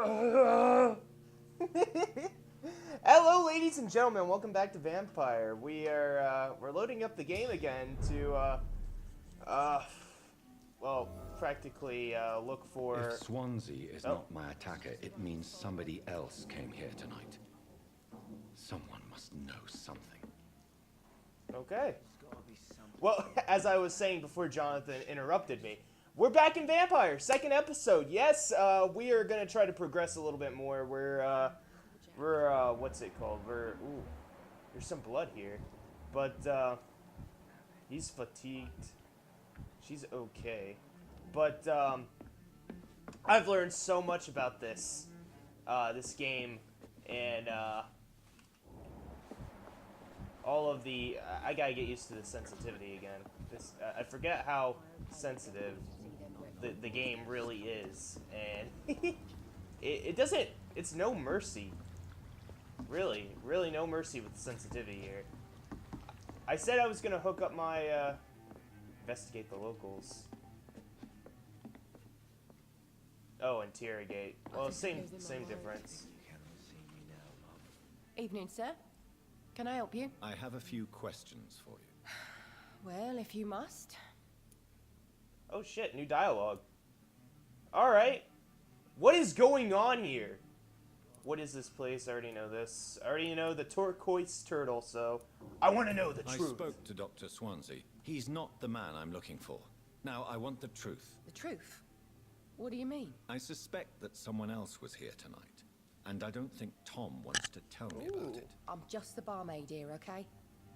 Hello, ladies and gentlemen. Welcome back to Vampyr. We're loading up the game again to well, practically look for. If Swansea is not my attacker, it means somebody else came here tonight. Someone must know something. Okay. Well, as I was saying before Jonathan interrupted me, we're back in Vampyr, second episode. Yes, we are gonna try to progress a little bit more. We're what's it called? Ooh, there's some blood here, but he's fatigued. She's okay, but I've learned so much about this game, and all of the I gotta get used to the sensitivity again. I forget how sensitive the game really is, and it doesn't. It's no mercy. Really no mercy with the sensitivity here. I said I was gonna hook up my investigate the locals. Oh, interrogate. Well, same difference. Evening, sir. Can I help you? I have a few questions for you. Well, if you must. Oh shit, new dialogue. Alright. What is going on here? What is this place? I already know this. I already know the turquoise turtle, so I want to know the truth. I spoke to Dr. Swansea. He's not the man I'm looking for. Now, I want the truth. The truth? What do you mean? I suspect that someone else was here tonight, and I don't think Tom wants to tell me about it. I'm just the barmaid here, okay?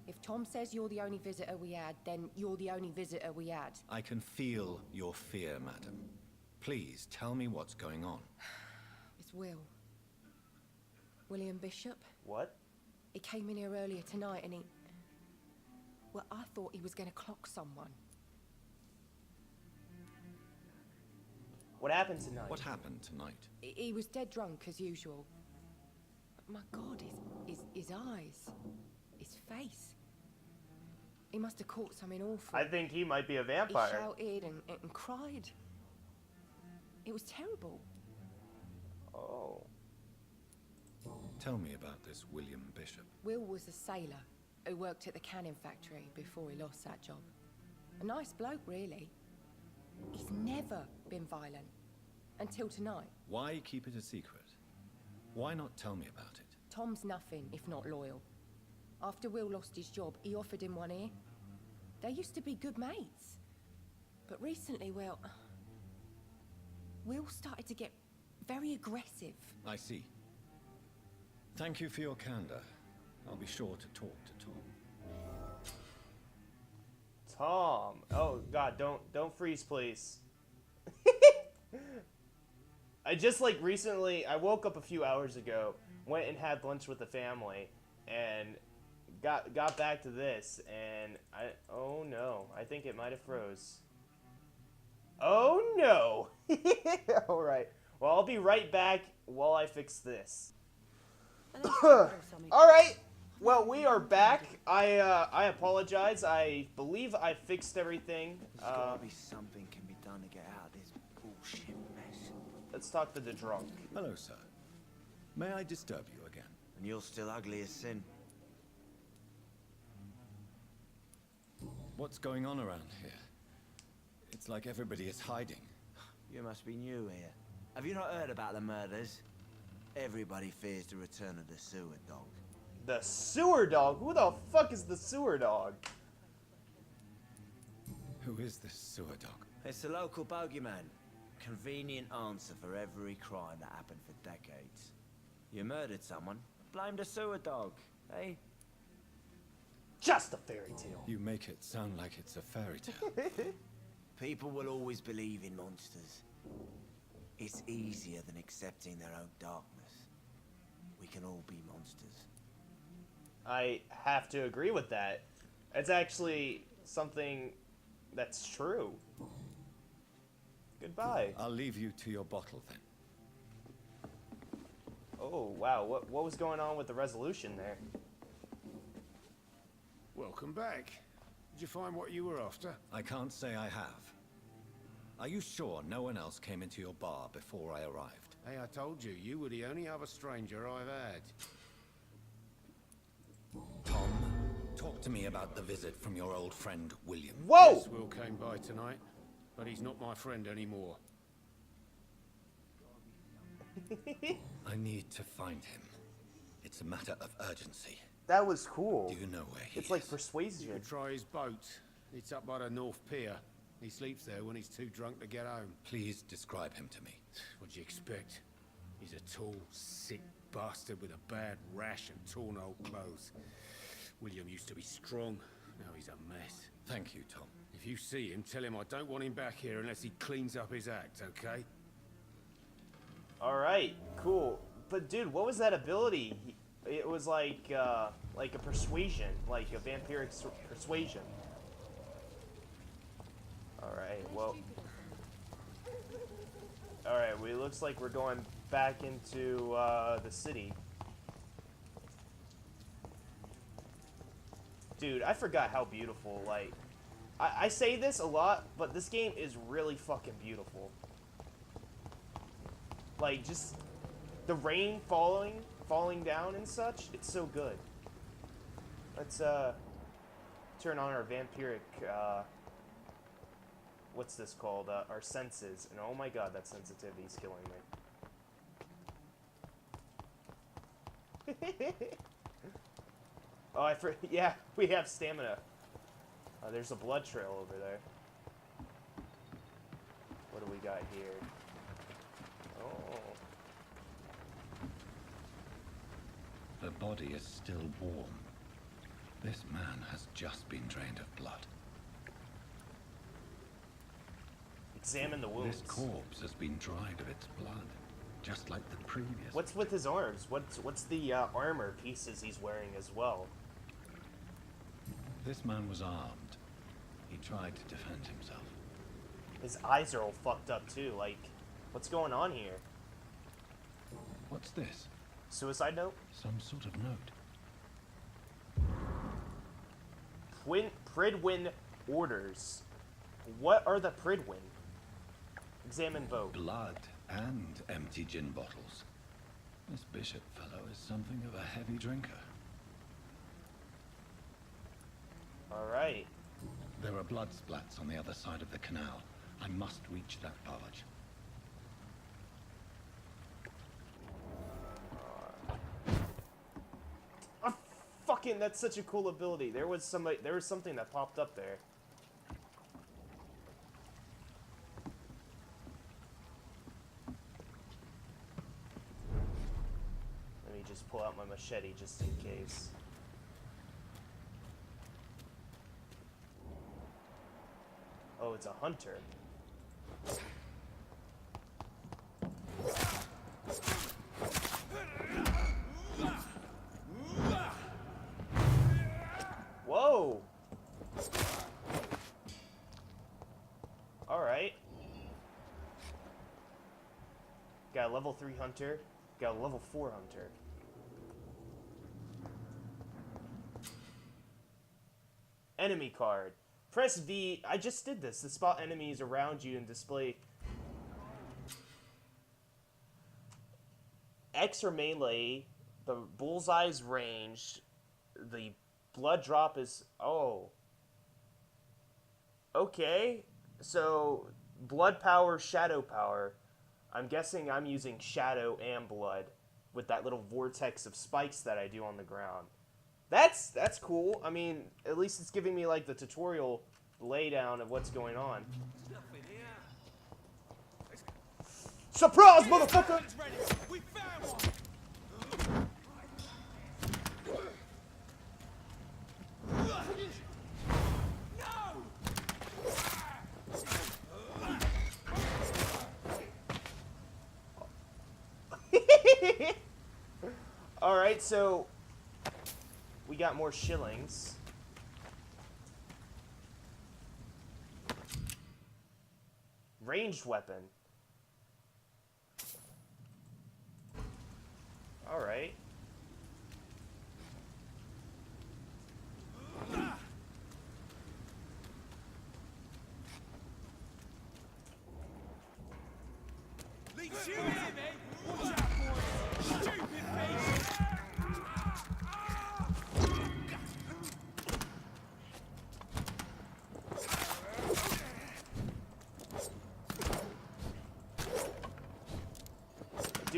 If Tom says you're the only visitor we had, then you're the only visitor we had. I can feel your fear, madam. Please tell me what's going on. It's Will. William Bishop. What? He came in here earlier tonight and he... Well, I thought he was going to clock someone. What happened tonight? What happened tonight? He was dead drunk as usual. But my God, his eyes, his face. He must have caught something awful. I think he might be a He vampire. shouted and cried. It was terrible. Oh. Tell me about this William Bishop. Will was a sailor who worked at the canning factory before he lost that job. A nice bloke, really. He's never been violent. Until tonight. Why keep it a secret? Why not tell me about it? Tom's nothing if not loyal. After Will lost his job, he offered him one ear. They used to be good mates. But recently, well... Will started to get very aggressive. I see. Thank you for your candor. I'll be sure to talk to Tom. Tom. Oh God, don't freeze, please. I just recently, I woke up a few hours ago, went and had lunch with the family, and got back to this, and oh no, I think it might have froze. Oh no. All right. Well, I'll be right back while I fix this. All right. Well, we are back. I apologize. I believe I fixed everything. There's gotta be something can be done to get out of this bullshit mess. Let's talk to the drunk. Hello, sir. May I disturb you again? And you're still ugly as sin. What's going on around here? It's like everybody is hiding. You must be new here. Have you not heard about the murders? Everybody fears the return of the sewer dog. The sewer dog? Who the fuck is the sewer dog? Who is this sewer dog? It's the local bogeyman. Convenient answer for every crime that happened for decades. You murdered someone, blame the sewer dog, eh? Just a fairy tale. You make it sound like it's a fairy tale. People will always believe in monsters. It's easier than accepting their own darkness. We can all be monsters. I have to agree with that. It's actually something that's true. Goodbye. I'll leave you to your bottle then. Oh, wow. What was going on with the resolution there? Welcome back. Did you find what you were after? I can't say I have. Are you sure no one else came into your bar before I arrived? Hey, I told you, you were the only other stranger I've had. Tom, talk to me about the visit from your old friend, William. Whoa! Yes, Will came by tonight, but he's not my friend anymore. I need to find him. It's a matter of urgency. That was cool. Do you know where he It's like is? You persuasion. could try his boat. It's up by the North Pier. He sleeps there when he's too drunk to get home. Please describe him to me. What'd you expect? He's a tall, sick bastard with a bad rash and torn old clothes. William used to be strong. Now he's a mess. Thank you, Tom. If you see him, tell him I don't want him back here unless he cleans up his act, okay? Alright, cool. But dude, what was that ability? It was like a persuasion, like a vampiric persuasion. Alright, well. Alright, well, it looks like we're going back into the city. Dude, I forgot how beautiful, like, I say this a lot, but this game is really fucking beautiful. Like, just the rain falling down and such, it's so good. Let's turn on our vampiric what's this called? Our senses. And oh my god, that sensitivity is killing me. Oh, yeah, we have stamina. There's a blood trail over there. What do we got here? Oh. The body is still warm. This man has just been drained of blood. Examine the wounds. This corpse has been dried of its blood, just like the previous. What's with his arms? What's the armor pieces he's wearing as well? This man was armed. He tried to defend himself. His eyes are all fucked up too. Like, what's going on here? What's this? Suicide note? Some sort of note. Pridwin orders. What are the Pridwin? Examine both. Blood and empty gin bottles. This bishop fellow is something of a heavy drinker. Alright. There are blood splats on the other side of the canal. I must reach that barge. Fucking, that's such a cool ability. There was something that popped up there. Let me just pull out my machete just in case. Oh, it's a hunter. Whoa! Alright. Got a level 3 hunter. Got a level 4 hunter. Enemy card. Press V. I just did this to spot enemies around you and display. X or melee. The bullseye's range. The blood drop is. Oh. Okay. So, blood power, shadow power. I'm guessing I'm using shadow and blood with that little vortex of spikes that I do on the ground. That's cool. I mean, at least it's giving me like the tutorial laydown of what's going on. Surprise, motherfucker! We found one. Alright, so we got more shillings. Ranged weapon. Alright. Leech, you hear me?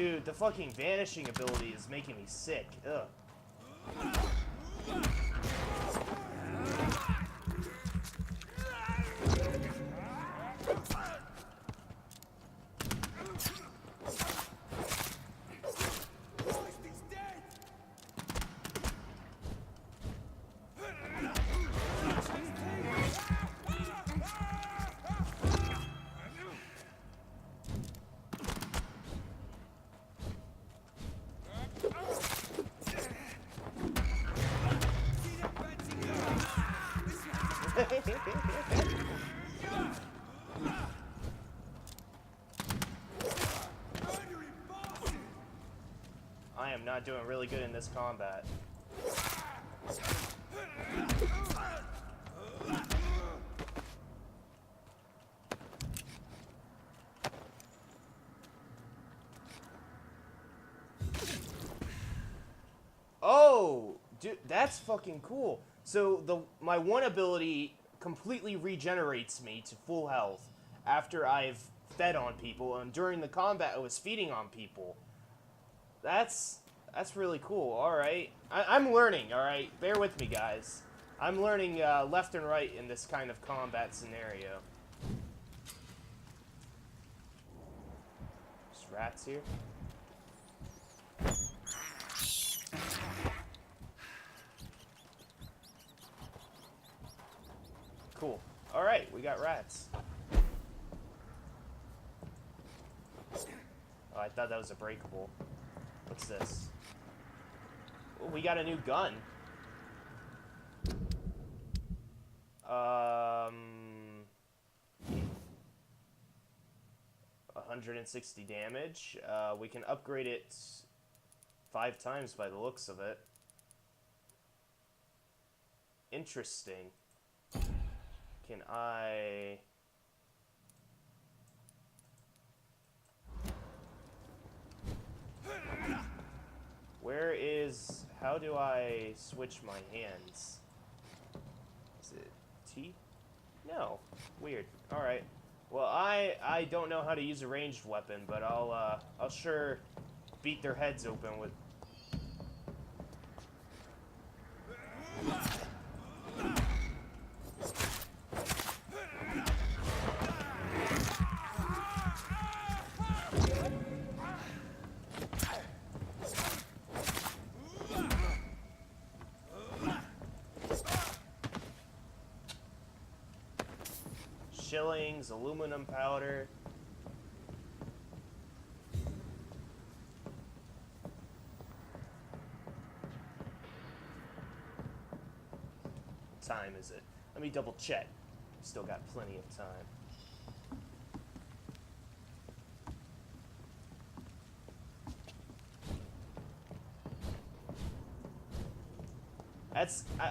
Dude, the fucking vanishing ability is making me sick. Ugh. I am not doing really good in this combat. Oh, dude, that's fucking cool. So my one ability completely regenerates me to full health after I've fed on people, and during the combat I was feeding on people. That's really cool. All right, I'm learning. All right, bear with me, guys. I'm learning left and right in this kind of combat scenario. There's rats here. Cool. All right, we got rats. Oh, I thought that was a breakable. What's this? Oh, we got a new gun. 160 damage. We can upgrade it 5 times by the looks of it. Interesting. Can I... Where is... How do I switch my hands? Is it T? No. Weird. Alright. Well, I don't know how to use a ranged weapon, but I'll sure beat their heads open with... shillings, aluminum powder. What time is it? Let me double check. Still got plenty of time.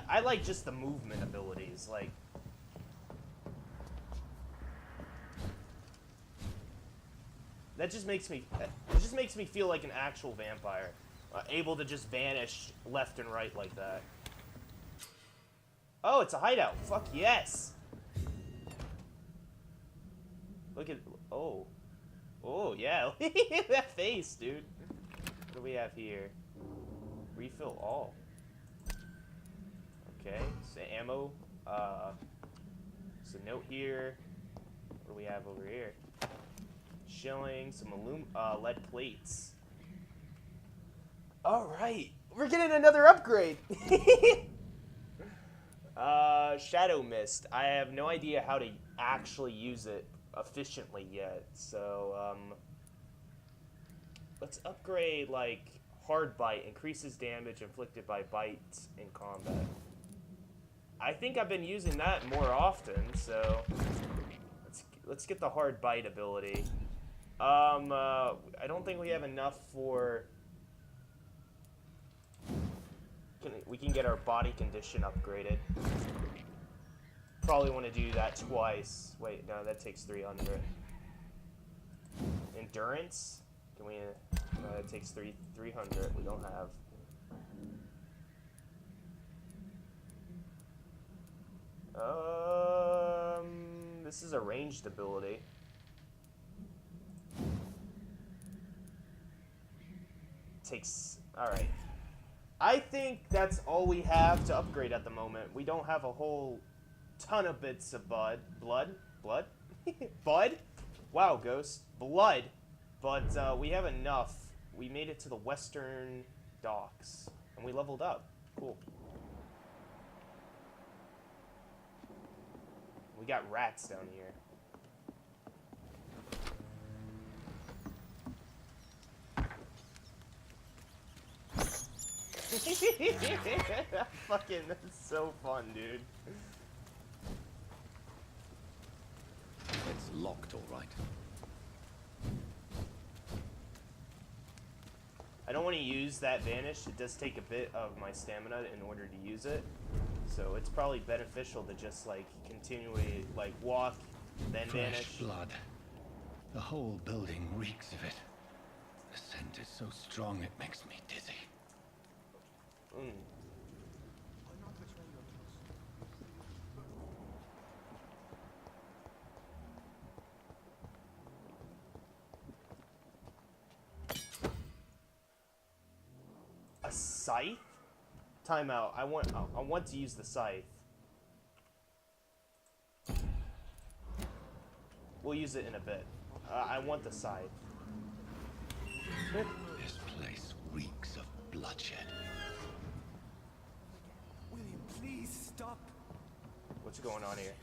I like just the movement abilities, like... It just makes me feel like an actual vampire, able to just vanish left and right like that. Oh, it's a hideout. Fuck yes. Look at oh yeah. That face, dude. What do we have here? Refill all. Okay, so ammo. There's a note here. What do we have over here? Shilling, some lead plates. All right, we're getting another upgrade. Shadow Mist. I have no idea how to actually use it efficiently yet. So let's upgrade like Hard Bite. Increases damage inflicted by bites in combat. I think I've been using that more often. So let's get the Hard Bite ability. I don't think we have enough for... We can get our body condition upgraded. Probably want to do that twice. Wait, no, that takes 300. Endurance? Can we... No, that takes 300. We don't have... This is a ranged ability. takes... Alright. I think that's all we have to upgrade at the moment. We don't have a whole ton of bits of blood? Bud? Wow, Ghost. Blood. But we have enough. We made it to the western docks. And we leveled up. Cool. We got rats down here. Fucking, that's so fun, dude. It's locked, all right. I don't want to use that vanish. It does take a bit of my stamina in order to use it. So it's probably beneficial to just, like, continually, like, walk, then Fresh vanish. blood. The whole building reeks of it. The scent is so strong it makes me dizzy. Mm. A scythe? Time out. I want to use the scythe. We'll use it in a bit. I want the scythe. This place reeks of bloodshed. William, please stop. What's going on here?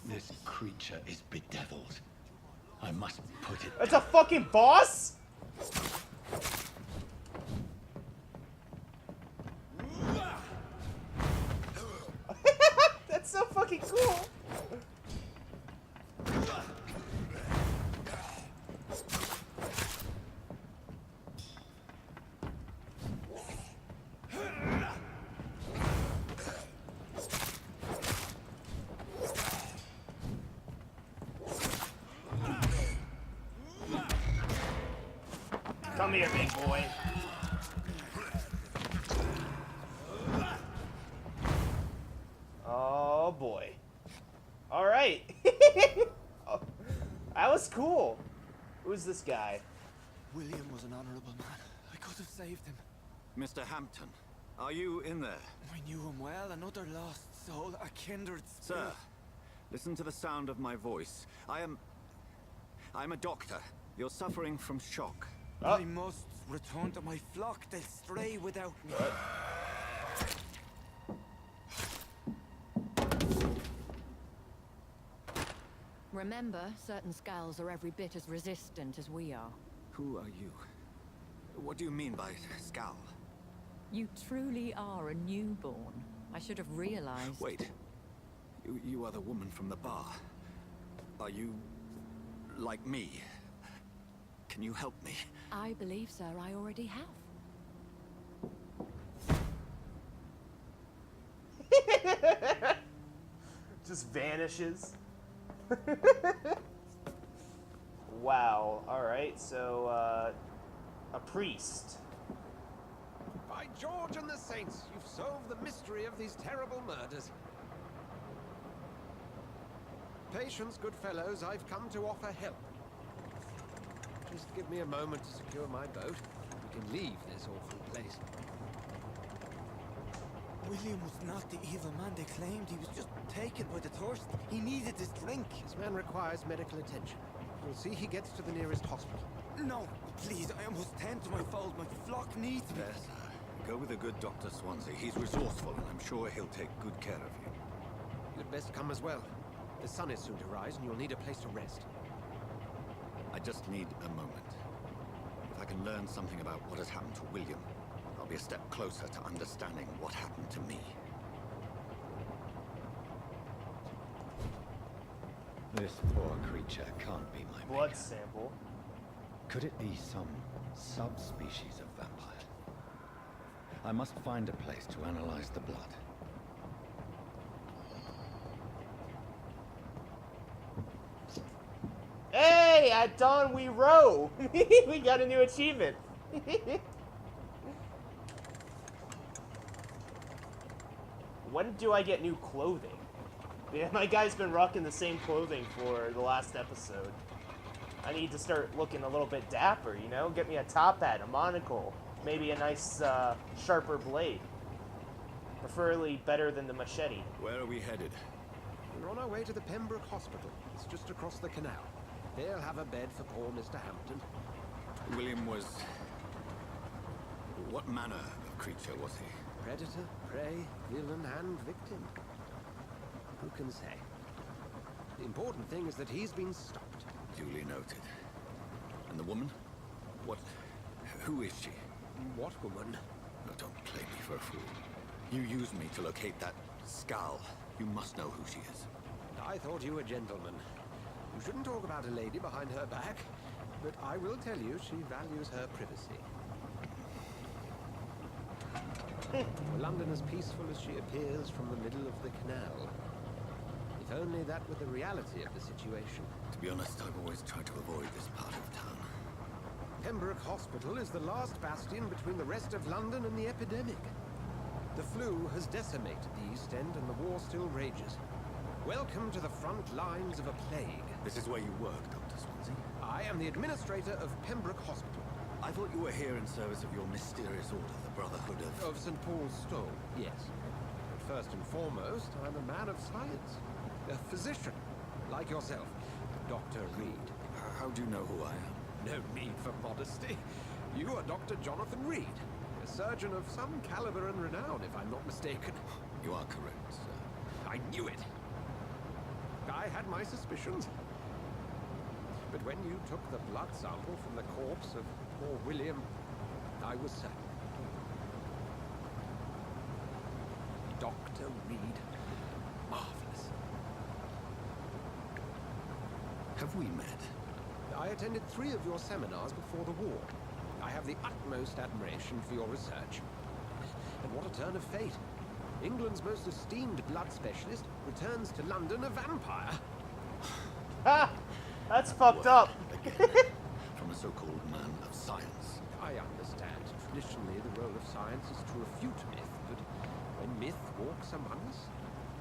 This creature is bedeviled. I must put it. It's a fucking boss? That's so fucking cool. Come here, big boy. Oh boy. Alright. Oh, that was cool. Who's this guy? William was an honorable man. I could have saved him. Mr. Hampton, are you in there? I knew him well, another lost soul, a kindred spirit. Sir, listen to the sound of my voice. I'm a doctor. You're suffering from shock. Oh. I must return to my flock. They'll stray without me. Remember, certain skulls are every bit as resistant as we are. Who are you? What do you mean by scowl? You truly are a newborn. I should have realized. Wait. You are the woman from the bar. Are you like me? Can you help me? I believe, sir, I already have. Just vanishes. Wow. Alright, so, a priest. By George and the Saints, you've solved the mystery of these terrible murders. Patience, good fellows, I've come to offer help. Just give me a moment to secure my boat. We can leave this awful place. William was not the evil man they claimed. He was just taken by the thirst. He needed this drink. This man requires medical attention. You'll see he gets to the nearest hospital. No, please, I must tend to my fold. My flock needs me. There, sir. Go with the good Dr. Swansea. He's resourceful, and I'm sure he'll take good care of you. You'd best come as well. The sun is soon to rise, and you'll need a place to rest. I just need a moment. If I can learn something about what has happened to William, I'll be a step closer to understanding what happened to me. This poor creature can't be my Blood maker. sample. Could it be some subspecies of vampire? I must find a place to analyze the blood. Hey, at dawn we row. We got a new achievement. When do I get new clothing? Yeah, my guy's been rocking the same clothing for the last episode. I need to start looking a little bit dapper, you know? Get me a top hat, a monocle, maybe a nice, sharper blade. Preferably better than the machete. Where are we headed? We're on our way to the Pembroke Hospital. It's just across the canal. They'll have a bed for poor Mr. Hampton. William was... What manner of creature was he? Predator, prey, villain, and victim. Who can say? The important thing is that he's been stopped. Duly noted. And the woman? What... Who is she? What woman? No, don't play me for a fool. You used me to locate that skull. You must know who she is. I thought you a gentleman. You shouldn't talk about a lady behind her back, but I will tell you she values her privacy. Were London as peaceful as she appears from the middle of the canal? If only that were the reality of the situation. To be honest, I've always tried to avoid this part of town. Pembroke Hospital is the last bastion between the rest of London and the epidemic. The flu has decimated the East End and the war still rages. Welcome to the front lines of a plague. This is where you work, Dr. Swansea? I am the administrator of Pembroke Hospital. I thought you were here in service of your mysterious order, the Brotherhood of... Of St. Paul's Stole, yes. But first and foremost, I'm a man of science. A physician, like yourself, Dr. Reed. How do you know who I am? No need for modesty. You are Dr. Jonathan Reed, a surgeon of some caliber and renown, if I'm not mistaken. You are correct, sir. I knew it. I had my suspicions. But when you took the blood sample from the corpse of poor William, I was certain. Dr. Reed. Marvelous. Have we met? I attended 3 of your seminars before the war. I have the utmost admiration for your research. And what a turn of fate. England's most esteemed blood specialist returns to London a vampire. Ha! That's fucked up. Again, from a so-called man of science. I understand. Traditionally, the role of science is to refute myth, but when myth walks among us,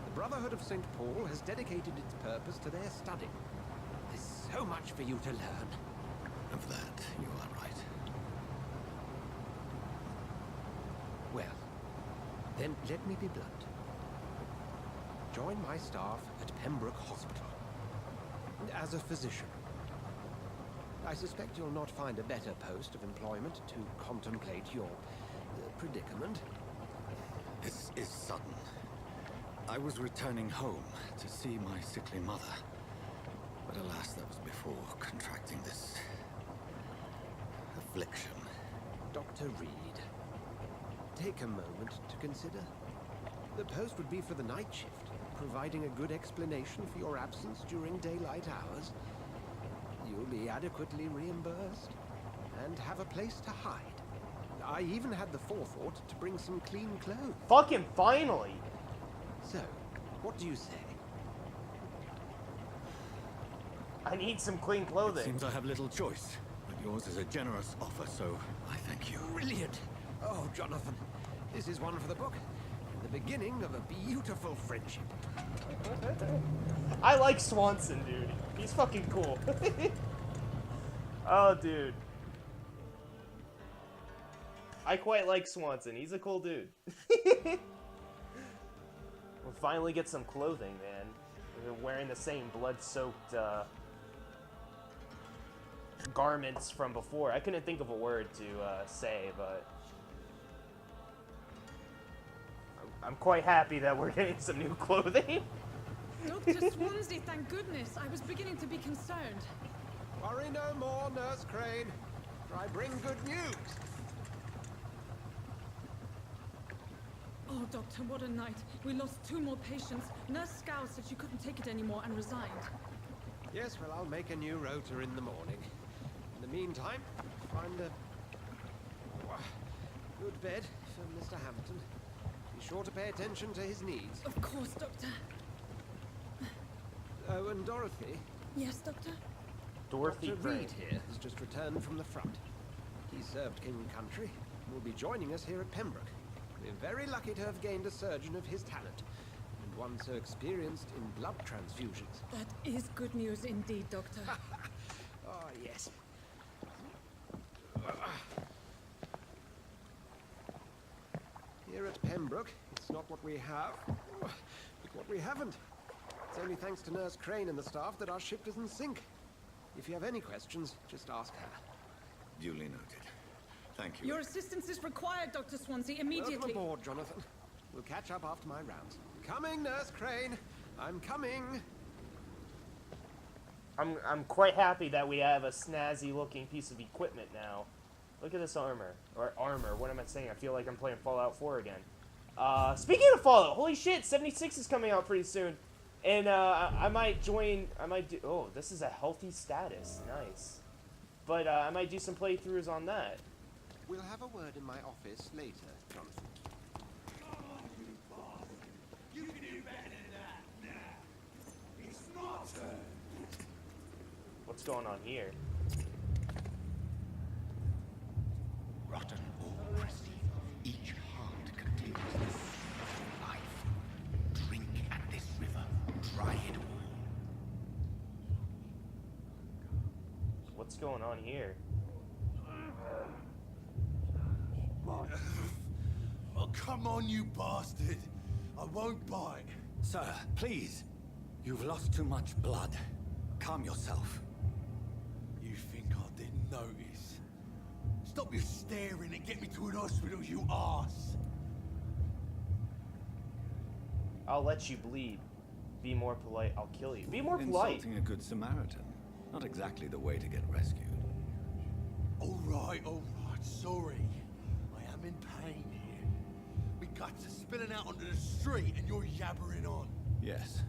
the Brotherhood of St. Paul has dedicated its purpose to their study. There's so much for you to learn. Of that, you are right. Well, then let me be blunt. Join my staff at Pembroke Hospital. As a physician. I suspect you'll not find a better post of employment to contemplate your predicament. This is sudden. I was returning home to see my sickly mother. But alas, that was before contracting this... affliction. Dr. Reed, take a moment to consider. The post would be for the night shift, providing a good explanation for your absence during daylight hours. You'll be adequately reimbursed and have a place to hide. I even had the forethought to bring some clean clothes. Fucking finally. So, what do you say? I need some clean clothing. Seems I have little choice, but yours is a generous offer, so I thank you. Brilliant! Oh, Jonathan, this is one for the book. The beginning of a beautiful friendship. I like Swanson, dude. He's fucking cool. Oh, dude. I quite like Swanson. He's a cool dude. We'll finally get some clothing, man. We're wearing the same blood-soaked garments from before. I couldn't think of a word to say, but I'm quite happy that we're getting some new clothing. Dr. Swansea, thank goodness. I was beginning to be concerned. Worry no more, Nurse Crane. For I bring good news. Oh, Doctor, what a night. We lost 2 more patients. Nurse Scow said she couldn't take it anymore and resigned. Yes, well, I'll make a new rota in the morning. In the meantime, find a good bed for Mr. Hampton. Be sure to pay attention to his needs. Of course, Doctor. Oh, and Dorothy. Yes, Doctor? Dorothy Dr. Crane. Reed here has just returned from the front. He served King Country and will be joining us here at Pembroke. We're very lucky to have gained a surgeon of his talent, and one so experienced in blood transfusions. That is good news indeed, Doctor. Oh, yes. Here at Pembroke, it's not what we have, but what we haven't. It's only thanks to Nurse Crane and the staff that our ship doesn't sink. If you have any questions, just ask her. Duly noted. Thank you. Your assistance is required, Dr. Swansea, immediately. Welcome aboard, Jonathan. We'll catch up after my rounds. Coming, Nurse Crane. I'm coming. I'm quite happy that we have a snazzy looking piece of equipment now. Look at this armor. Or armor, what am I saying? I feel like I'm playing Fallout 4 again. Speaking of Fallout, holy shit, 76 is coming out pretty soon. And I might join, oh, this is a healthy status, nice. But I might do some playthroughs on that. We'll have a word in my office later, Jonathan. You can do better than that. Nah. It's my turn. What's going on here? Rotten or crusty, each heart contains the soul of life. Drink at this river, try it all. What's going on here? Oh, come on, you bastard. I won't bite. Sir, please. You've lost too much blood. Calm yourself. You think I didn't notice? Stop your staring and get me to an hospital, you arse. I'll let you bleed. Be more polite, I'll kill you. Be more polite. Insulting a good Samaritan. Not exactly the way to get rescued. All right, sorry. I am in pain here. My guts are spilling out onto the street and you're yabbering on. Yes.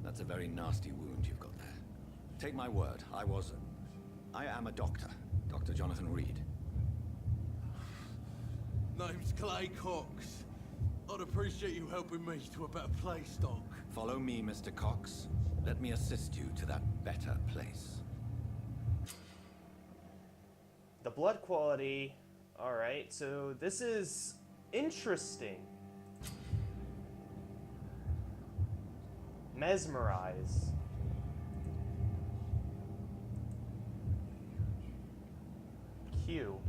That's a very nasty wound you've got there. Take my word, I am a doctor. Dr. Jonathan Reed. Name's Clay Cox. I'd appreciate you helping me to a better place, Doc. Follow me, Mr. Cox. Let me assist you to that better place. The blood quality. Alright, so this is interesting. Mesmerize. Q.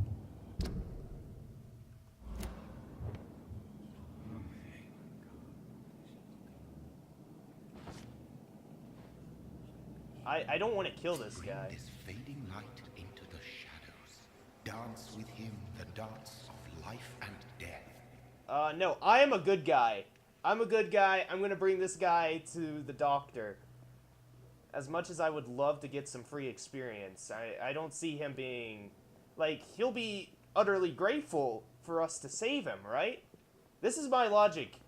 I don't want to kill this guy. This fading light into the shadows. Dance with him the dance of life and death. No, I am a good guy. I'm a good guy. I'm gonna bring this guy to the doctor. As much as I would love to get some free experience, I don't see him being... Like, he'll be utterly grateful for us to save him, right? This is my logic.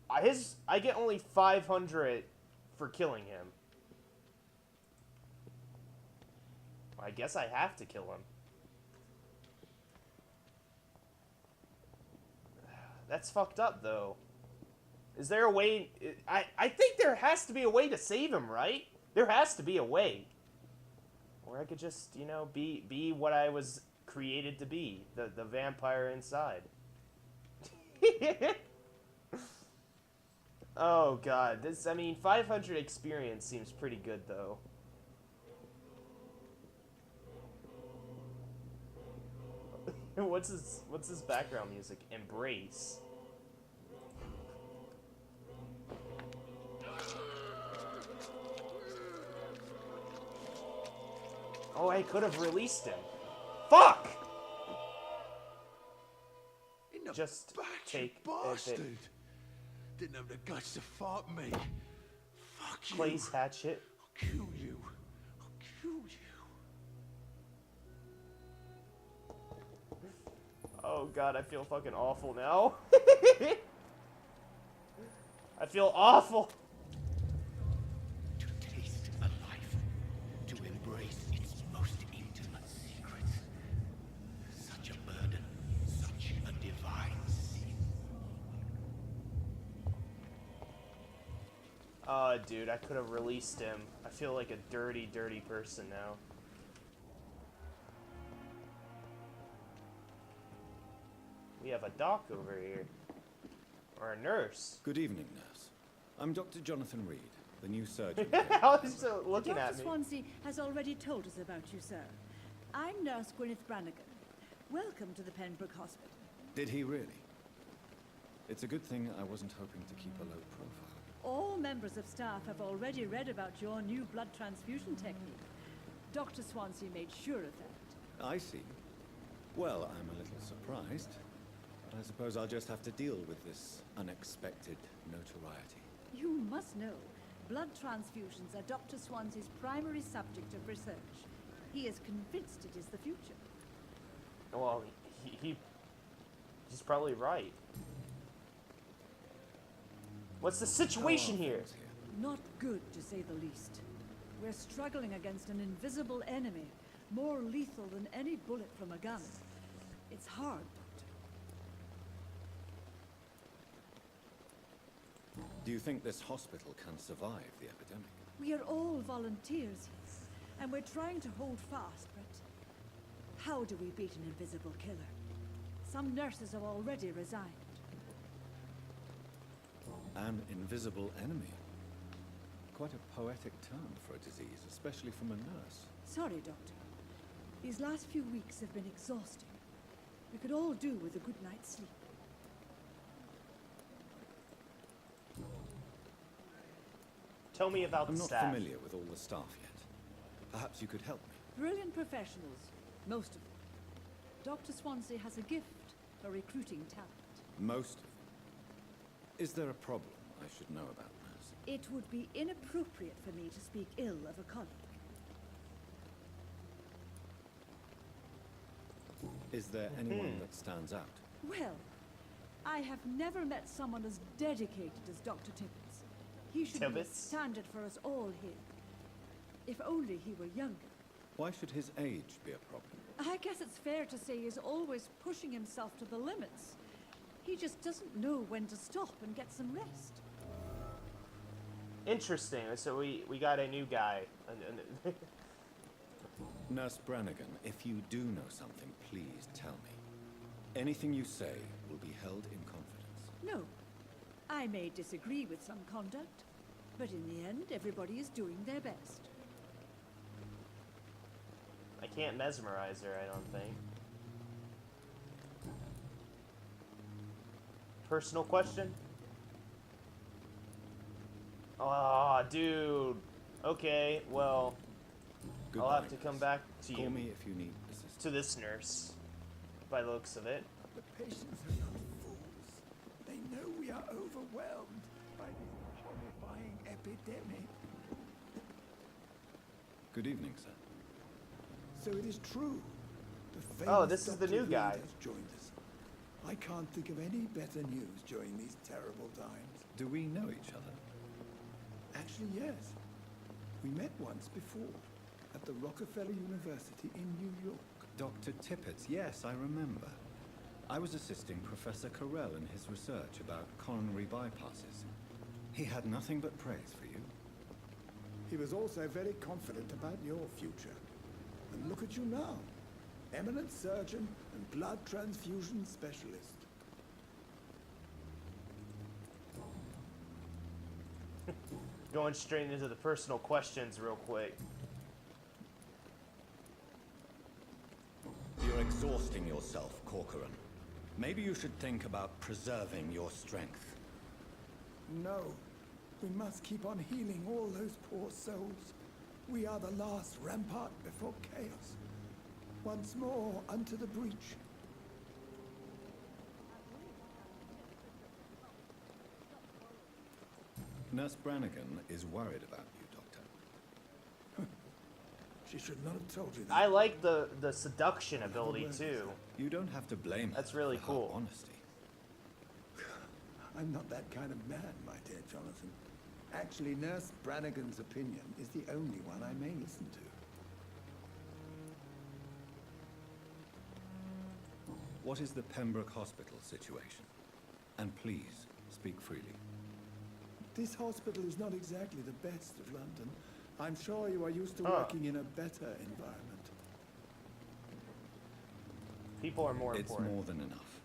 I get only 500 for killing him. I guess I have to kill him. That's fucked up, though. Is there a way... I think there has to be a way to save him, right? There has to be a way. Or I could just, you know, be what I was created to be. The vampire inside. Oh, God. This, I mean, 500 experience seems pretty good, though. What's his background music? Embrace. Oh, I could have released him. Fuck! Just take bastard. it. Didn't have the guts to fight me. Fuck you. Clay's hatchet. I'll kill you. I'll kill you. Oh god, I feel fucking awful now. I feel awful. To taste a life, to embrace its most intimate secrets. Such a burden, such a divine sin. Oh, dude, I could have released him. I feel like a dirty, dirty person now. We have a doc over here. Or a nurse. Good evening, nurse. I'm Dr. Jonathan Reed, the new surgeon. How is he looking at Dr. me? Swansea has already told us about you, sir. I'm Nurse Gwyneth Brannigan. Welcome to the Pembroke Hospital. Did he really? It's a good thing I wasn't hoping to keep a low profile. All members of staff have already read about your new blood transfusion technique. Dr. Swansea made sure of that. I see. Well, I'm a little surprised, but I suppose I'll just have to deal with this unexpected notoriety. You must know, blood transfusions are Dr. Swansea's primary subject of research. He is convinced it is the future. Well, he's probably right. What's the situation here? Not good, to say the least. We're struggling against an invisible enemy, more lethal than any bullet from a gun. It's hard, Doctor. Do you think this hospital can survive the epidemic? We are all volunteers here, and we're trying to hold fast, but how do we beat an invisible killer? Some nurses have already resigned. An invisible enemy? Quite a poetic term for a disease, especially from a nurse. Sorry, Doctor. These last few weeks have been exhausting. We could all do with a good night's sleep. Tell me about I'm the not staff. familiar with all the staff yet. Perhaps you could help me. Brilliant professionals, most of them. Dr. Swansea has a gift for recruiting talent. Most of them. Is there a problem I should know about, nurse? It would be inappropriate for me to speak ill of a colleague. Is there anyone that stands out? Well, I have never met someone as dedicated as Dr. Tibbets. He should be a Tibbets? standard for us all here. If only he were younger. Why should his age be a problem? I guess it's fair to say he's always pushing himself to the limits. He just doesn't know when to stop and get some rest. Interesting. So we got a new guy. Nurse Brannigan, if you do know something, please tell me. Anything you say will be held in confidence. No. I may disagree with some conduct, but in the end, everybody is doing their best. I can't mesmerize her, I don't think. Personal question? Aw, dude. Okay, well, Goodbye, I'll have to come nurse. back to Call you. me if you need assistance. To this nurse, by the looks of it. The patients are not fools. They know we are overwhelmed by this horrifying epidemic. Good evening, sir. So it is true. The Oh, famous this is the Dr. new Reed guy. has joined us. I can't think of any better news during these terrible times. Do we know each other? Actually, yes. We met once before at the Rockefeller University in New York. Dr. Tippett, yes, I remember. I was assisting Professor Carell in his research about coronary bypasses. He had nothing but praise for you. He was also very confident about your future. And look at you now. Eminent surgeon and blood transfusion specialist. Going straight into the personal questions real quick. You're exhausting yourself, Corcoran. Maybe you should think about preserving your strength. No. We must keep on healing all those poor souls. We are the last rampart before chaos. Once more unto the breach. Nurse Brannigan is worried about you, Doctor. She should not have told you that. I like the seduction ability too. You don't have to blame her That's really for cool. her honesty. I'm not that kind of man, my dear Jonathan. Actually, Nurse Brannigan's opinion is the only one I may listen to. What is the Pembroke Hospital situation? And please, speak freely. This hospital is not exactly the best of London. I'm sure you are used to working in a better environment. People are more It's important. more than enough.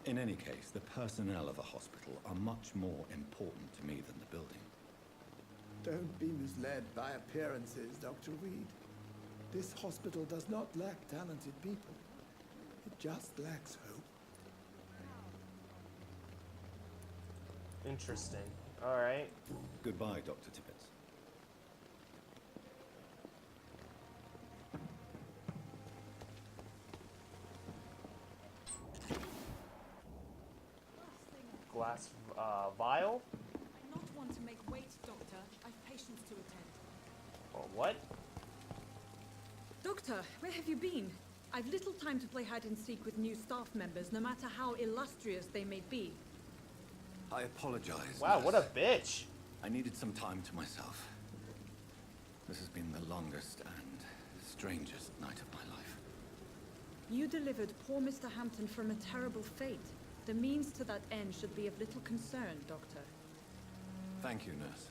In any case, the personnel of a hospital are much more important to me than the building. Don't be misled by appearances, Dr. Reed. This hospital does not lack talented people. It just lacks hope. Interesting. Alright. Goodbye, Dr. Tippett. Glass vial? I not want to make wait, Doctor. I've patients to attend. Oh, what? Doctor, where have you been? I've little time to play hide and seek with new staff members, no matter how illustrious they may be. I apologize. Wow, nurse. what a bitch. I needed some time to myself. This has been the longest and strangest night of my life. You delivered poor Mr. Hampton from a terrible fate. The means to that end should be of little concern, Doctor. Thank you, nurse.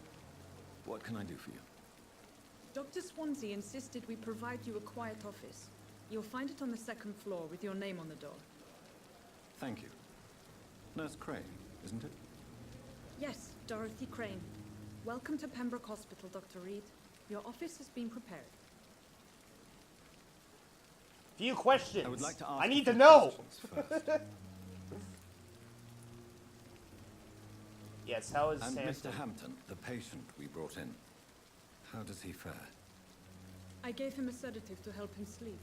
What can I do for you? Dr. Swansea insisted we provide you a quiet office. You'll find it on the second floor with your name on the door. Thank you. Nurse Crane, isn't it? Yes, Dorothy Crane. Welcome to Pembroke Hospital, Dr. Reed. Your office has been prepared. Few questions. I would like to ask I need a to few know. questions first. Yes, how is And Hampton? Mr. Hampton, the patient we brought in, how does he fare? I gave him a sedative to help him sleep.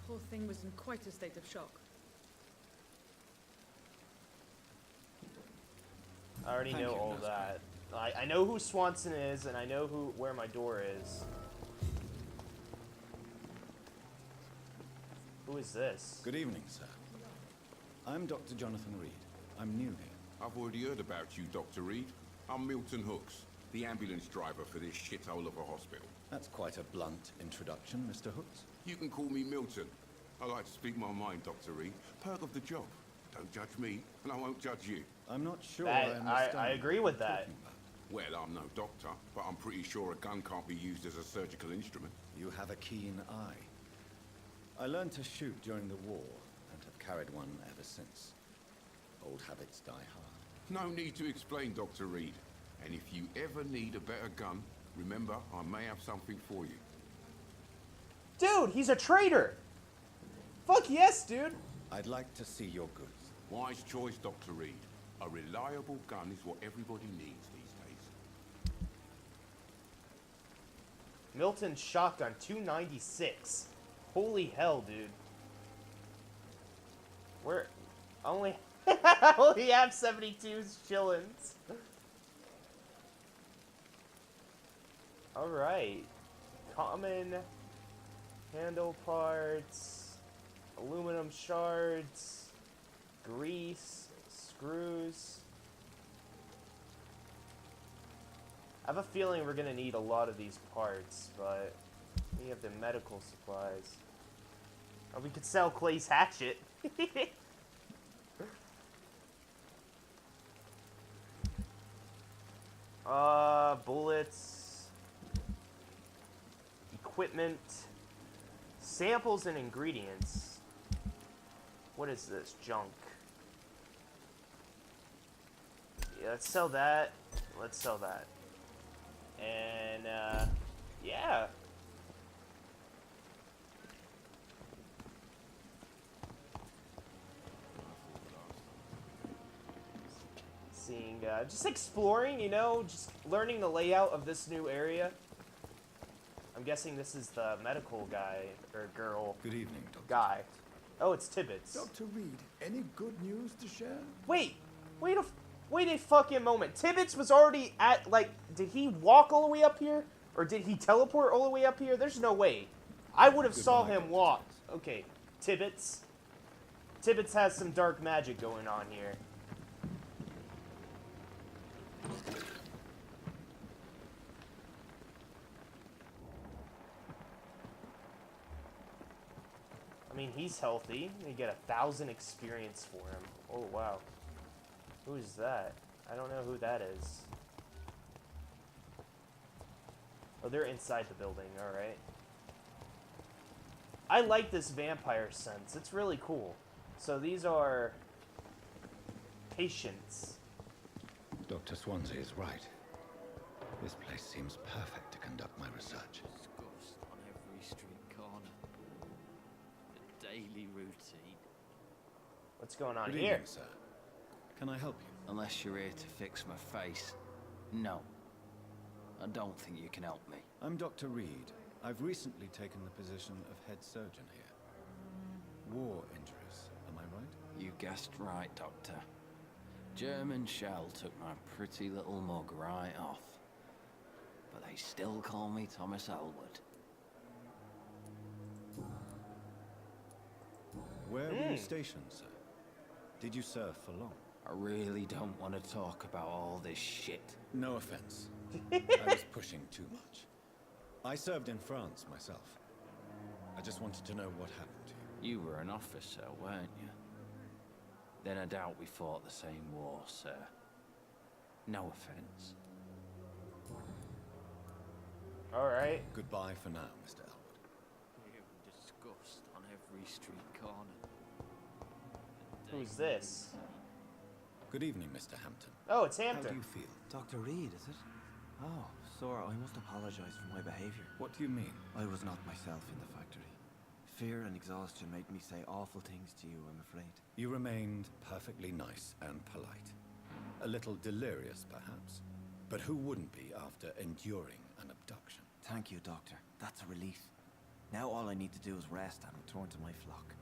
Poor thing was in quite a state of shock. I already Thank know you, all Nurse that. I know who Swanson is, and I know where my door is. Who is this? Good evening, sir. I'm Dr. Jonathan Reed. I'm new here. I've already heard about you, Dr. Reed. I'm Milton Hooks, the ambulance driver for this shithole of a hospital. That's quite a blunt introduction, Mr. Hooks. You can call me Milton. I like to speak my mind, Dr. Reed. Perk of the job. Don't judge me, and I won't judge you. I'm not sure That- I understand. I agree with what you're that. talking about. Well, I'm no doctor, but I'm pretty sure a gun can't be used as a surgical instrument. You have a keen eye. I learned to shoot during the war and have carried one ever since. Old habits die hard. No need to explain, Dr. Reed. And if you ever need a better gun, remember, I may have something for you. Dude, he's a traitor. Fuck yes, dude. I'd like to see your goods. Wise choice, Dr. Reed. A reliable gun is what everybody needs these days. Milton shotgun 296. Holy hell, dude. We're only only have 72 shillings. All right. Common handle parts, aluminum shards, grease, screws. I have a feeling we're gonna need a lot of these parts, but we have the medical supplies. Or we could sell Clay's hatchet. Bullets, equipment, samples and ingredients. What is this? Junk. Yeah, let's sell that. Let's sell that. And, yeah. Seeing, just exploring, you know, just learning the layout of this new area. I'm guessing this is the medical guy, or girl. Good evening, Dr. Guy. Oh, it's Tibbetts. Dr. Reed, any good news to share? Wait a fucking moment. Tibbetts was already at, like, did he walk all the way up here? Or did he teleport all the way up here? There's no way. I would have saw him walk. Okay, Tibbetts. Tibbetts has some dark magic going on here. I mean, he's healthy. You get 1,000 experience for him. Oh, wow. Who is that? I don't know who that is. Oh, they're inside the building. Alright. I like this vampire sense. It's really cool. So these are patients. Dr. Swansea is right. This place seems perfect to conduct my research. Scuffs on every street corner. The daily routine. What's going on Good here? evening, sir. Can I help you? Unless you're here to fix my face. No. I don't think you can help me. I'm Dr. Reed. I've recently taken the position of head surgeon here. War injuries, am I right? You guessed right, Doctor. German shell took my pretty little mug right off. But they still call me Thomas Elwood. Where were you stationed, sir? Did you serve for long? I really don't want to talk about all this shit. No offense. I was pushing too much. I served in France myself. I just wanted to know what happened to you. You were an officer, weren't you? Then I doubt we fought the same war, sir. No offense. Alright. Goodbye for now, Mr. Elwood. Fear and disgust on every street corner. Who's this? Good evening, Mr. Hampton. Oh, it's Hampton. How do you feel? Dr. Reed, is it? Oh, Sora, I must apologize for my behavior. What do you mean? I was not myself in the factory. Fear and exhaustion made me say awful things to you, I'm afraid. You remained perfectly nice and polite. A little delirious, perhaps. But who wouldn't be after enduring an abduction? Thank you, Doctor. That's a relief. Now all I need to do is rest and return to my flock.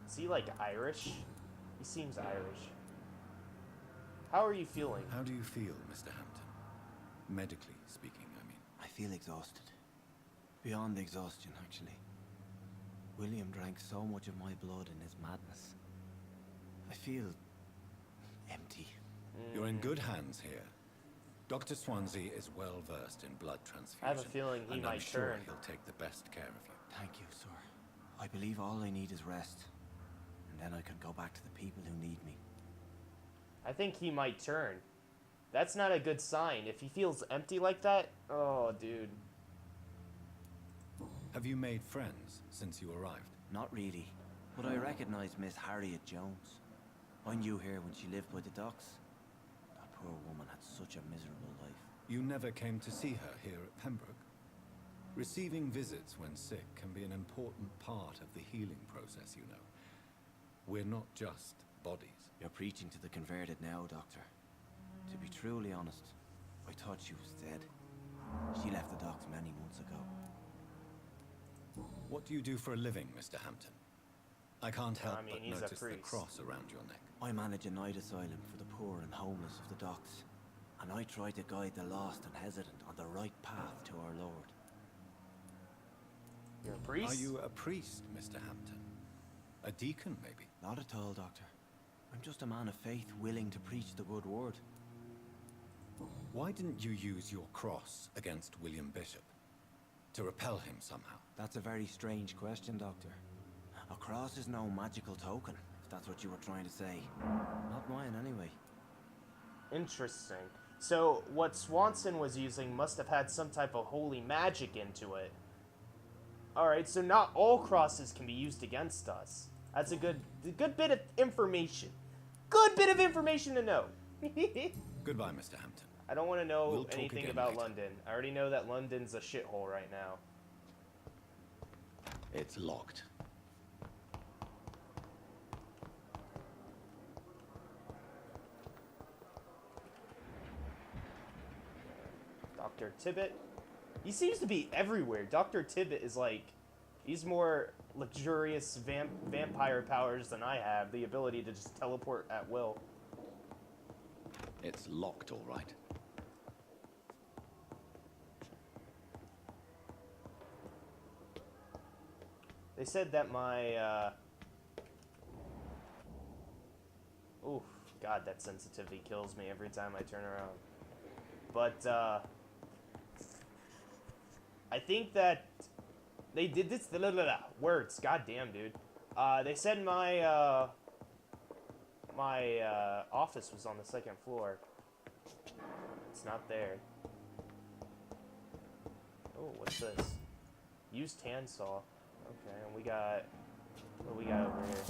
Is he, like, Irish? He seems Irish. How are you feeling? How do you feel, Mr. Hampton? Medically speaking, I mean. I feel exhausted. Beyond exhaustion, actually. William drank so much of my blood in his madness. I feel empty. You're in good hands here. Dr. Swansea is well versed in blood transfusion. I have a feeling he and might I'm sure turn. he'll take the best care of you. Thank you, sir. I believe all I need is rest. And then I can go back to the people who need me. I think he might turn. That's not a good sign. If he feels empty like that, oh, dude. Have you made friends since you arrived? Not really, but I recognize Miss Harriet Jones. I knew her when she lived by the docks. That poor woman had such a miserable life. You never came to see her here at Pembroke? Receiving visits when sick can be an important part of the healing process, you know. We're not just bodies. You're preaching to the converted now, Doctor. To be truly honest, I thought she was dead. She left the docks many months ago. What do you do for a living, Mr. Hampton? I can't help I mean, but he's a notice the priest. cross around your neck. I manage a night asylum for the poor and homeless of the docks. And I try to guide the lost and hesitant on the right path to our Lord. You're a priest? Are you a priest, Mr. Hampton? A deacon, maybe? Not at all, Doctor. I'm just a man of faith willing to preach the good word. Why didn't you use your cross against William Bishop? To repel him somehow? That's a very strange question, Doctor. A cross is no magical token, if that's what you were trying to say. Not mine, anyway. Interesting. So, what Swanson was using must have had some type of holy magic into it. Alright, so not all crosses can be used against us. That's a good bit of information. Good bit of information to know. Goodbye, Mr. Hampton. I don't want to know We'll talk anything again about later. London. I already know that London's a shithole right now. It's locked. Dr. Tibbet. He seems to be everywhere. Dr. Tibbet is like... He's more luxurious vampire powers than I have. The ability to just teleport at will. It's locked, all right. They said that my, Oof, God, that sensitivity kills me every time I turn around. But, I think that they did this... Words, goddamn, dude. They said my, office was on the second floor. It's not there. Oh, what's this? Used handsaw. Okay, and we got... What do we got over here?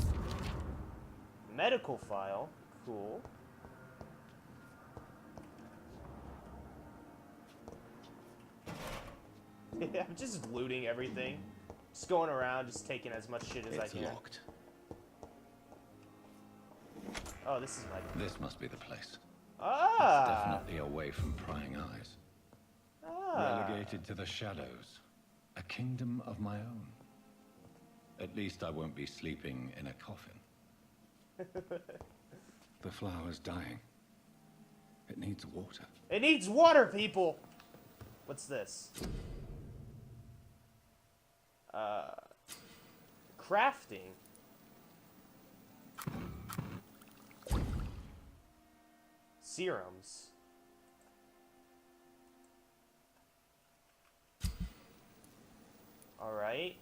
Medical file. Cool. I'm just looting everything. Just going around, just taking as much shit as I can. It's locked. Oh, this is my... This must be the place. Ah! It's definitely away from prying eyes. Ah. Relegated to the shadows. A kingdom of my own. At least I won't be sleeping in a coffin. The flower's dying. It needs water. It needs water, people! What's this? Crafting. Serums. Alright.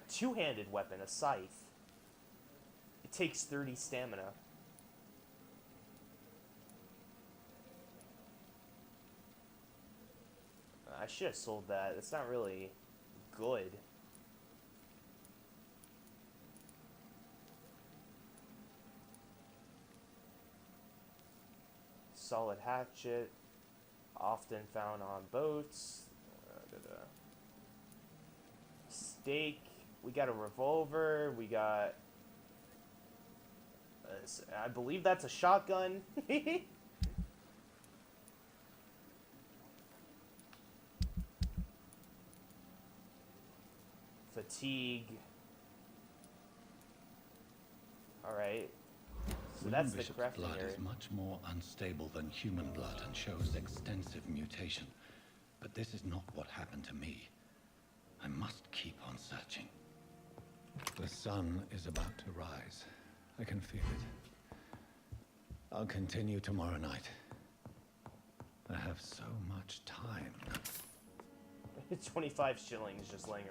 Two-handed weapon, a scythe. It takes 30 stamina. I should have sold that. It's not really good. Solid hatchet, often found on boats. Stake. We got a revolver. We got... I believe that's a shotgun. Fatigue. Alright. So that's the Bishop's crafting blood area. is much more unstable than human blood and shows extensive mutation. But this is not what happened to me. I must keep on searching. The sun is about to rise. I can feel it. I'll continue tomorrow night. I have so much time. 25 shillings just laying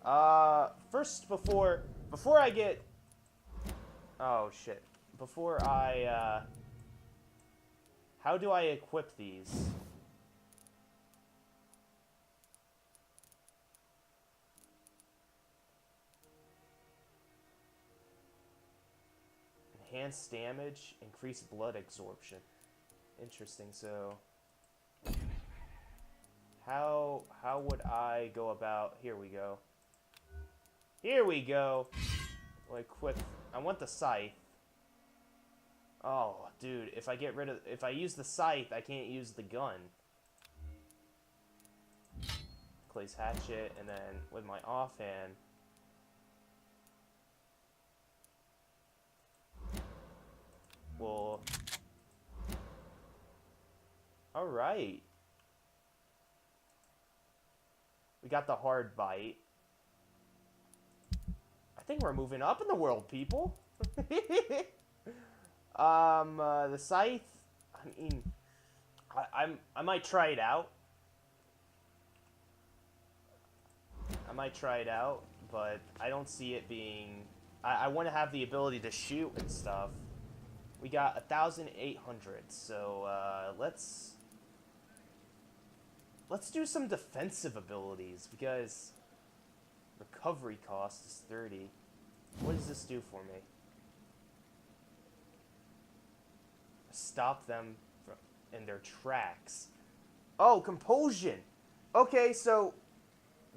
around. First, before I get... Oh, shit. Before I, how do I equip these? Enhanced damage, increased blood absorption. Interesting, so... How would I go about... Here we go. Here we go! Like, quick. I want the scythe. Oh, dude, if I use the scythe, I can't use the gun. Clay's hatchet, and then with my offhand... Well... Alright. We got the hard bite. I think we're moving up in the world, people. The scythe. I mean, I might try it out. I might try it out, but I don't see it being. I want to have the ability to shoot and stuff. We got 1,800, so let's do some defensive abilities because recovery cost is 30. What does this do for me? Stop them in their tracks. Oh, compulsion. Okay, so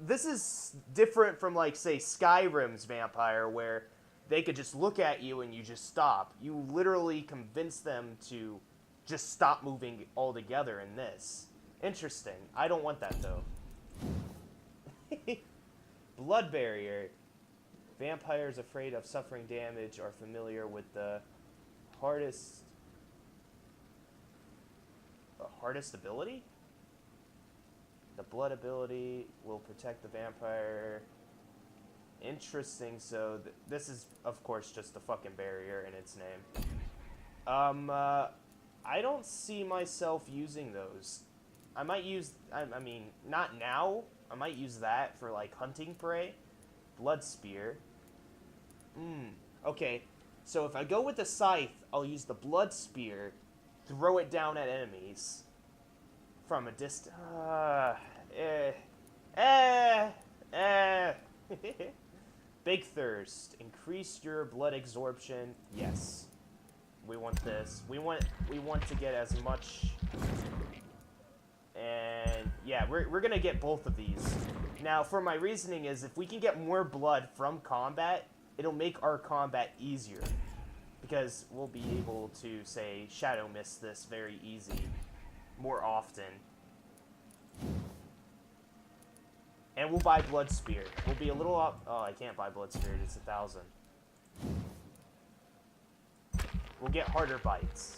this is different from, like, say, Skyrim's Vampire, where they could just look at you and you just stop. You literally convince them to just stop moving altogether in this. Interesting. I don't want that, though. Blood barrier. Vampires afraid of suffering damage are familiar with the hardest ability? The blood ability will protect the vampire. Interesting, so this is, of course, just a fucking barrier in its name. I don't see myself using those. I might use, I mean, not now. I might use that for, like, hunting prey. Blood spear. Okay, so if I go with the scythe, I'll use the blood spear, throw it down at enemies from a distance. Big thirst. Increase your blood absorption. Yes. We want this. We want to get as much. And yeah, we're gonna get both of these. Now, for my reasoning is, if we can get more blood from combat, it'll make our combat easier. Because we'll be able to, say, Shadow Mist this very easy, more often. And we'll buy Blood Spirit. We'll be a little up. Oh, I can't buy Blood Spirit. It's 1,000. We'll get harder bites.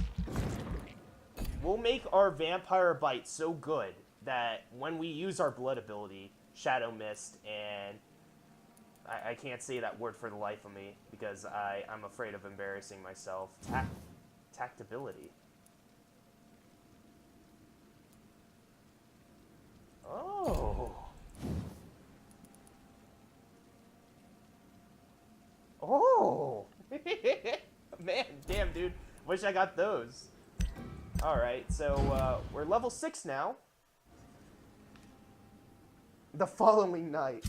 We'll make our vampire bite so good that when we use our blood ability, Shadow Mist, and I can't say that word for the life of me because I'm afraid of embarrassing myself. Tactability. Oh. Oh. Man, damn, dude. Wish I got those. Alright, so we're level 6 now. The following night.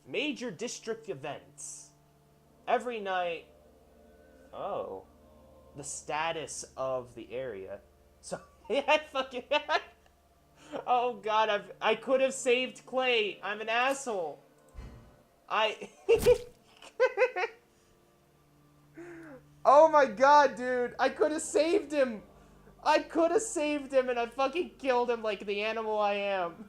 Major district events. Every night. Oh. The status of the area. So, yeah, fucking. Oh god, I could have saved Clay. I'm an asshole. Oh my god, dude. I could have saved him. I could have saved him and I fucking killed him like the animal I am.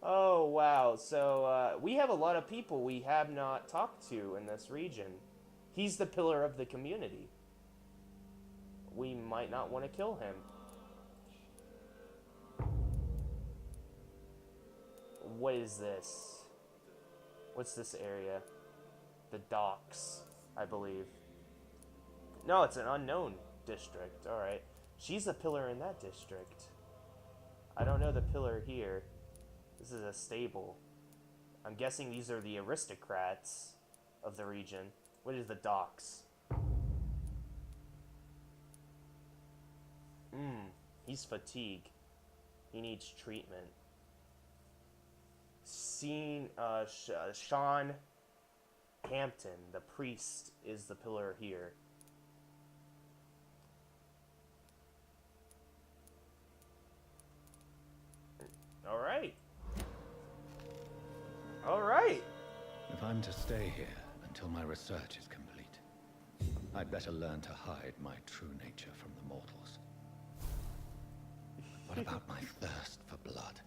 Oh, wow. So, we have a lot of people we have not talked to in this region. He's the pillar of the community. We might not want to kill him. What is this? What's this area? The docks, I believe. No, it's an unknown district. Alright. She's a pillar in that district. I don't know the pillar here. This is a stable. I'm guessing these are the aristocrats of the region. What is the docks? He's fatigued. He needs treatment. Sean Hampton, the priest, is the pillar here. Alright. Alright. If I'm to stay here until my research is complete, I'd better learn to hide my true nature from the mortals. What about my thirst for blood?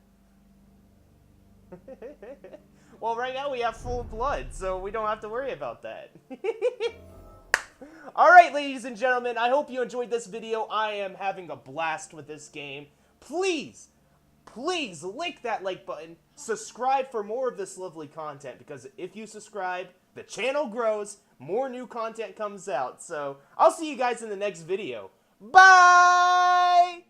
Well, right now we have full blood, so we don't have to worry about that. Alright, ladies and gentlemen, I hope you enjoyed this video. I am having a blast with this game. Please lick that like button. Subscribe for more of this lovely content, because if you subscribe, the channel grows, more new content comes out. So, I'll see you guys in the next video. Bye!